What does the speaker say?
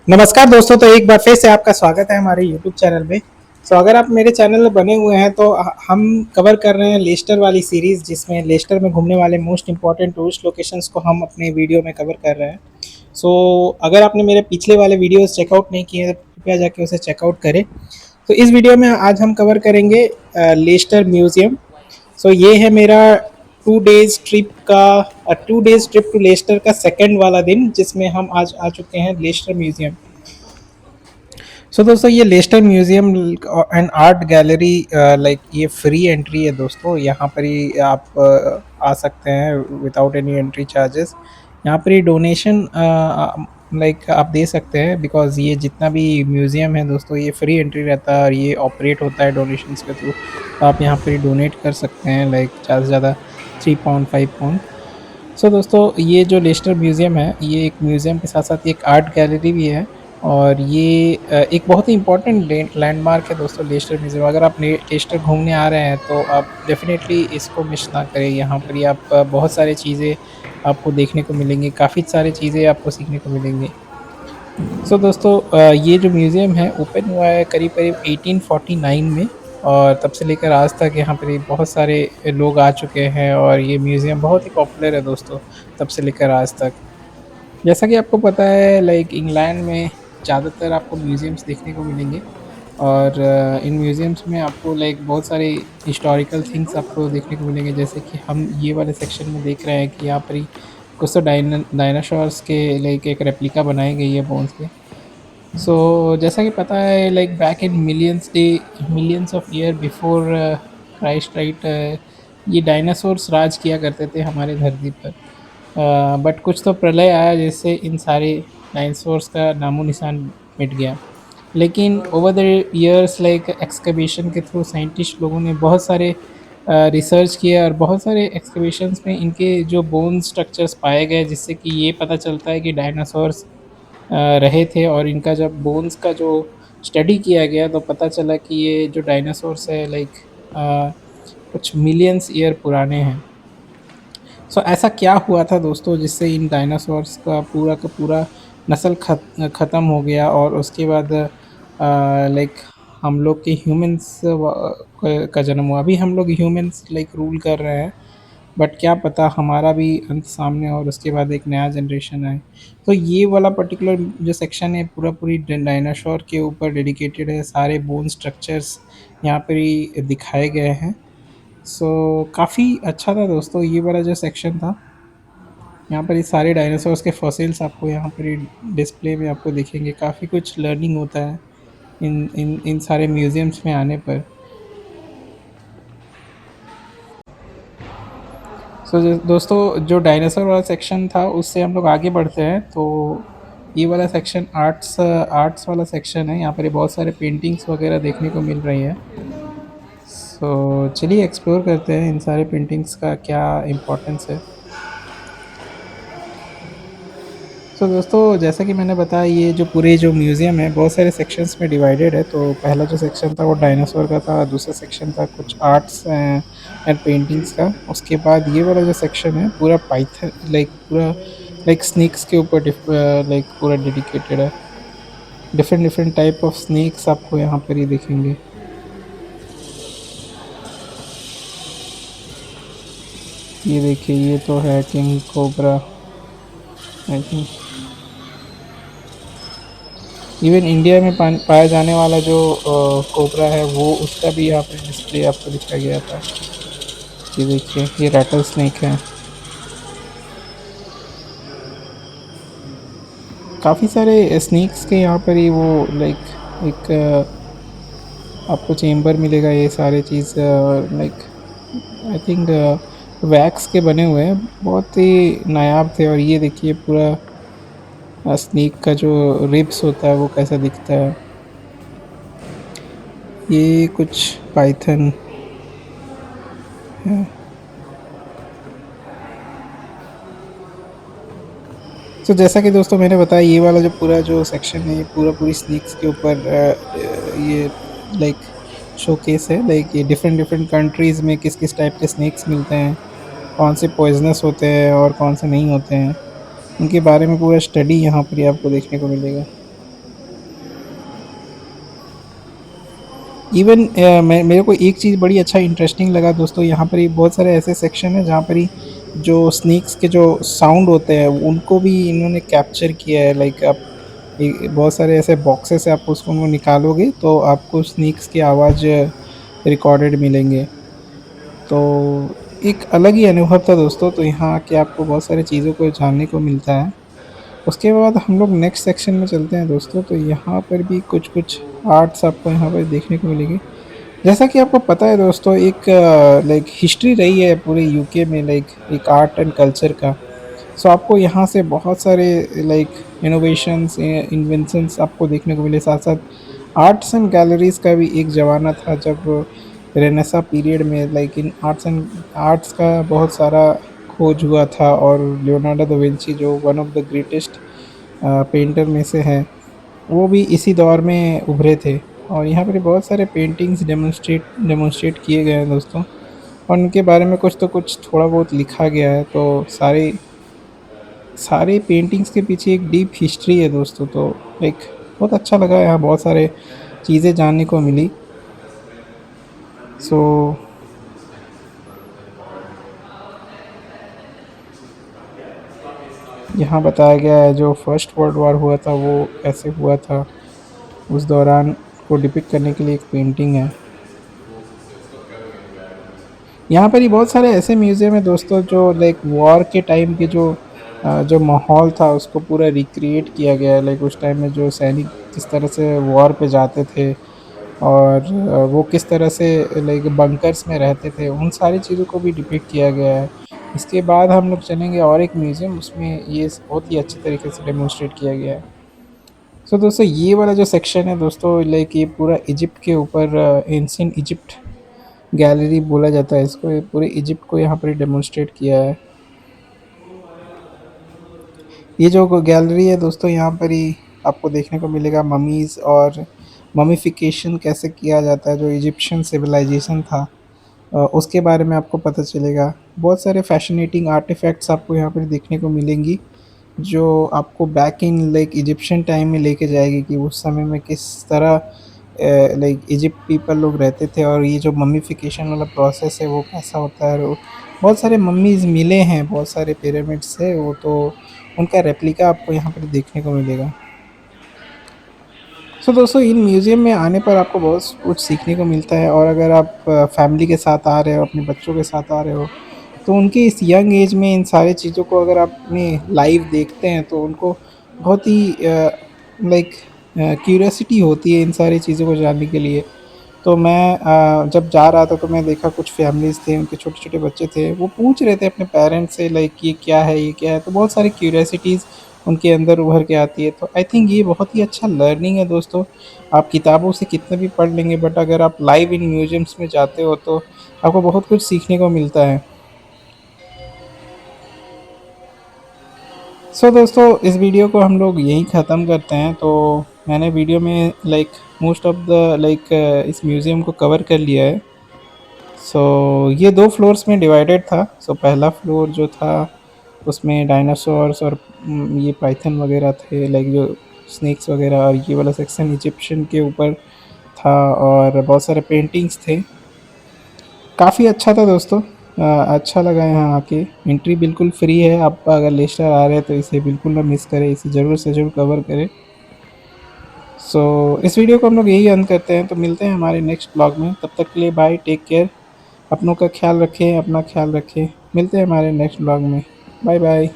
नमस्कार दोस्तों, तो एक बार फिर से आपका स्वागत है हमारे यूट्यूब चैनल में। अगर आप मेरे चैनल में बने हुए हैं तो हम कवर कर रहे हैं लेस्टर वाली सीरीज़, जिसमें लेस्टर में घूमने वाले मोस्ट इंपॉर्टेंट टूरिस्ट लोकेशंस को हम अपने वीडियो में कवर कर रहे हैं। अगर आपने मेरे पिछले वाले वीडियोस चेकआउट नहीं किए हैं तो कृपया जाके उसे चेकआउट करें। तो इस वीडियो में आज हम कवर करेंगे लेस्टर म्यूज़ियम। ये है मेरा 2 डेज़ ट्रिप का 2 डेज़ ट्रिप टू लेस्टर का सेकंड वाला दिन, जिसमें हम आज आ चुके हैं लेस्टर म्यूज़ियम। दोस्तों, ये Leicester museum and art gallery, like ये फ्री एंट्री है दोस्तों। यहाँ पर ही आप आ सकते हैं विदाउट एनी एंट्री चार्जेस। यहाँ पर ही डोनेशन लाइक आप दे सकते हैं, बिकॉज ये जितना भी म्यूजियम है दोस्तों, ये फ्री एंट्री रहता है और ये ऑपरेट होता है डोनेशंस के थ्रू। तो आप यहाँ पर ही डोनेट कर सकते हैं, लाइक ज़्यादा से ज़्यादा 3 पाउंड 5 पाउंड। दोस्तों, ये जो लेस्टर म्यूज़ियम है, ये एक म्यूज़ियम के साथ-साथ एक आर्ट गैलरी भी है। और ये एक बहुत ही इम्पोर्टेंट लैंडमार्क है दोस्तों, लेस्टर म्यूज़ियम। अगर आप लेस्टर घूमने आ रहे हैं तो आप डेफ़िनेटली इसको मिस ना करें। यहाँ पर ही आप बहुत सारी चीज़ें आपको देखने को मिलेंगी, काफ़ी सारी चीज़ें आपको सीखने को मिलेंगी। दोस्तों, ये जो म्यूज़ियम है ओपन हुआ है करीब-करीब 1849 में, और तब से लेकर आज तक यहाँ पे ये बहुत सारे लोग आ चुके हैं और ये म्यूज़ियम बहुत ही पॉपुलर है दोस्तों, तब से लेकर आज तक। जैसा कि आपको पता है, लाइक इंग्लैंड में ज़्यादातर आपको म्यूज़ियम्स देखने को मिलेंगे। और इन म्यूज़ियम्स में आपको लाइक बहुत सारे हिस्टोरिकल थिंग्स आपको देखने को मिलेंगे, जैसे कि हम ये वाले सेक्शन में देख रहे हैं कि यहाँ पर ही कुछ तो डायनासोर्स के लाइक एक रेप्लिका बनाई गई है बोन्स के। जैसा कि पता है, like back in millions of year before Christ, right, ये डायनासोर्स राज किया करते थे हमारे धरती पर। बट कुछ तो प्रलय आया जिससे इन सारे डायनासोर्स का नामो निशान मिट गया। लेकिन over the years, like excavation के थ्रू साइंटिस्ट लोगों ने बहुत सारे रिसर्च किया और बहुत सारे एक्सकवेशंस में इनके जो बोन स्ट्रक्चर्स पाए गए, जिससे कि ये पता चलता है कि डायनासोर्स रहे थे। और इनका जब बोन्स का जो स्टडी किया गया तो पता चला कि ये जो डायनासोर्स है, लाइक कुछ मिलियंस ईयर पुराने हैं। ऐसा क्या हुआ था दोस्तों, जिससे इन डायनासोर्स का पूरा नस्ल ख़त्म हो गया और उसके बाद लाइक हम लोग के ह्यूमंस का जन्म हुआ। अभी हम लोग ह्यूमंस लाइक रूल कर रहे हैं, बट क्या पता हमारा भी अंत सामने और उसके बाद एक नया जनरेशन आए। ये वाला पर्टिकुलर जो सेक्शन है पूरी डायनासोर के ऊपर डेडिकेटेड है। सारे बोन स्ट्रक्चर्स यहाँ पर ही दिखाए गए हैं। काफ़ी अच्छा था दोस्तों ये वाला जो सेक्शन था। यहाँ पर ये सारे डायनासोर्स के फॉसिल्स आपको यहाँ पर ही डिस्प्ले में आपको दिखेंगे। काफ़ी कुछ लर्निंग होता है इन सारे म्यूज़ियम्स में आने पर। दोस्तों, जो डायनासोर वाला सेक्शन था उससे हम लोग आगे बढ़ते हैं। ये वाला सेक्शन आर्ट्स आर्ट्स वाला सेक्शन है। यहाँ पर ये बहुत सारे पेंटिंग्स वगैरह देखने को मिल रही हैं। चलिए एक्सप्लोर करते हैं इन सारे पेंटिंग्स का क्या इम्पोर्टेंस है। दोस्तों, जैसा कि मैंने बताया, ये जो म्यूज़ियम है बहुत सारे सेक्शंस में डिवाइडेड है। तो पहला जो सेक्शन था वो डायनासोर का था, दूसरा सेक्शन था कुछ आर्ट्स एंड पेंटिंग्स का। उसके बाद ये वाला जो सेक्शन है पूरा पाइथन, पूरा स्नेक्स के ऊपर लाइक पूरा डेडिकेटेड है। Different different type of snakes आपको यहाँ पर ही दिखेंगे। ये देखिए, ये तो है king cobra, I think. Even India में पाया जाने वाला जो कोबरा है, वो उसका भी यहाँ पे डिस्प्ले आपको दिखाया गया था। ये देखिए, ये रैटल स्नेक है। काफ़ी सारे स्नेक्स के यहाँ पर ही वो लाइक एक आपको चेम्बर मिलेगा। ये सारे चीज़ लाइक आई थिंक वैक्स के बने हुए हैं, बहुत ही नायाब थे। और ये देखिए पूरा स्नेक का जो रिब्स होता है वो कैसा दिखता है। ये कुछ पाइथन है। जैसा कि दोस्तों मैंने बताया, ये वाला जो पूरा जो सेक्शन है ये पूरी स्नेक्स के ऊपर ये लाइक शोकेस है। लाइक ये डिफरेंट डिफरेंट कंट्रीज़ में किस किस टाइप के स्नेक्स मिलते हैं, कौन से पॉइजनस होते हैं और कौन से नहीं होते हैं, उनके बारे में पूरा स्टडी यहाँ पर ही आपको देखने को मिलेगा। इवन मैं मेरे को एक चीज़ बड़ी अच्छा इंटरेस्टिंग लगा दोस्तों, यहाँ पर ही बहुत सारे ऐसे सेक्शन हैं जहाँ पर ही जो स्नेक्स के जो साउंड होते हैं उनको भी इन्होंने कैप्चर किया है। लाइक आप बहुत सारे ऐसे बॉक्सेस है, आप उसको उनको निकालोगे तो आपको स्नेक्स की आवाज़ रिकॉर्डेड मिलेंगे। तो एक अलग ही अनुभव था दोस्तों। तो यहाँ आके आपको बहुत सारी चीज़ों को जानने को मिलता है। उसके बाद हम लोग नेक्स्ट सेक्शन में चलते हैं दोस्तों। तो यहाँ पर भी कुछ कुछ आर्ट्स आपको यहाँ पर देखने को मिलेंगे। जैसा कि आपको पता है दोस्तों, एक लाइक हिस्ट्री रही है पूरे यूके में, लाइक एक आर्ट एंड कल्चर का। सो आपको यहाँ से बहुत सारे लाइक इनोवेशंस, इन्वेंशंस आपको देखने को मिले। साथ साथ आर्ट्स एंड गैलरीज का भी एक ज़माना था जब रेनेसा पीरियड में लाइक इन आर्ट्स का बहुत सारा खोज हुआ था। और लियोनार्डो दा विंची जो one of the greatest painter में से है, वो भी इसी दौर में उभरे थे। और यहाँ पे बहुत सारे पेंटिंग्स डेमोन्स्ट्रेट किए गए हैं दोस्तों। और उनके बारे में कुछ तो कुछ थोड़ा बहुत लिखा गया है। तो सारे सारे पेंटिंग्स के पीछे एक डीप हिस्ट्री है दोस्तों। तो लाइक बहुत अच्छा लगा, यहाँ बहुत सारे चीज़ें जानने को मिली। सो यहाँ बताया गया है जो फर्स्ट वर्ल्ड वॉर हुआ था वो कैसे हुआ था, उस दौरान को डिपिक्ट करने के लिए एक पेंटिंग है। यहाँ पर ही बहुत सारे ऐसे म्यूज़ियम है दोस्तों जो लाइक वॉर के टाइम के जो माहौल था उसको पूरा रिक्रिएट किया गया है। लाइक उस टाइम में जो सैनिक किस तरह से वॉर पे जाते थे और वो किस तरह से लाइक बंकर्स में रहते थे, उन सारी चीज़ों को भी डिपिक्ट किया गया है। इसके बाद हम लोग चलेंगे और एक म्यूज़ियम, उसमें ये बहुत ही अच्छे तरीके से डेमोन्स्ट्रेट किया गया है। सो दोस्तों ये वाला जो सेक्शन है दोस्तों, लाइक ये पूरा इजिप्ट के ऊपर, एंशिएंट इजिप्ट गैलरी बोला जाता है इसको। ये पूरे इजिप्ट को यहाँ पर डेमोन्स्ट्रेट किया है। ये जो गैलरी है दोस्तों, यहाँ पर ही आपको देखने को मिलेगा ममीज़ और ममीफिकेशन कैसे किया जाता है, जो इजिप्शियन सिविलाइजेशन था उसके बारे में आपको पता चलेगा। बहुत सारे फैसिनेटिंग आर्टिफैक्ट्स आपको यहाँ पर देखने को मिलेंगी जो आपको back in like Egyptian time में लेके जाएगी कि उस समय में किस तरह लाइक इजिप्ट पीपल लोग रहते थे और ये जो मम्मीफिकेशन वाला प्रोसेस है वो कैसा होता है। और बहुत सारे मम्मीज़ मिले हैं, बहुत सारे पिरामिड से, वो तो उनका रेप्लिका आपको यहाँ पर देखने को मिलेगा। सो दोस्तों इन म्यूज़ियम में आने पर आपको बहुत कुछ सीखने को मिलता है। और अगर आप फैमिली के साथ आ रहे हो, अपने बच्चों के साथ आ रहे हो, तो उनके इस यंग एज में इन सारी चीज़ों को अगर आप अपने लाइव देखते हैं तो उनको बहुत ही लाइक क्यूरियोसिटी होती है इन सारी चीज़ों को जानने के लिए। तो मैं जब जा रहा था तो मैं देखा कुछ फैमिलीज़ थे, उनके छोटे-छोटे बच्चे थे, वो पूछ रहे थे अपने पेरेंट्स से लाइक ये क्या है, ये क्या है? तो बहुत सारी क्यूरियोसिटीज़ उनके अंदर उभर के आती है। तो आई थिंक ये बहुत ही अच्छा लर्निंग है दोस्तों। आप किताबों से कितना भी पढ़ लेंगे, बट अगर आप लाइव इन म्यूज़ियम्स में जाते हो तो आपको बहुत कुछ सीखने को मिलता है। सो दोस्तों इस वीडियो को हम लोग यहीं ख़त्म करते हैं। तो मैंने वीडियो में like most of the like इस म्यूज़ियम को कवर कर लिया है। सो ये 2 फ्लोर्स में डिवाइडेड था। सो पहला फ्लोर जो था उसमें डायनासोर्स और ये पाइथन वगैरह थे, लाइक जो स्नेक्स वगैरह। और ये वाला सेक्शन इजिप्शियन के ऊपर था और बहुत सारे पेंटिंग्स थे। काफ़ी अच्छा था दोस्तों। अच्छा लगा यहाँ आके। एंट्री बिल्कुल फ्री है। आप अगर लेस्टर आ रहे हैं तो इसे बिल्कुल ना मिस करें, इसे ज़रूर से ज़रूर कवर करें। सो इस वीडियो को हम लोग यही अंत करते हैं। तो मिलते हैं हमारे नेक्स्ट ब्लॉग में। तब तक के लिए बाय, टेक केयर। अपनों का ख्याल रखें, अपना ख्याल रखें। मिलते हैं हमारे नेक्स्ट ब्लॉग में। Bye bye.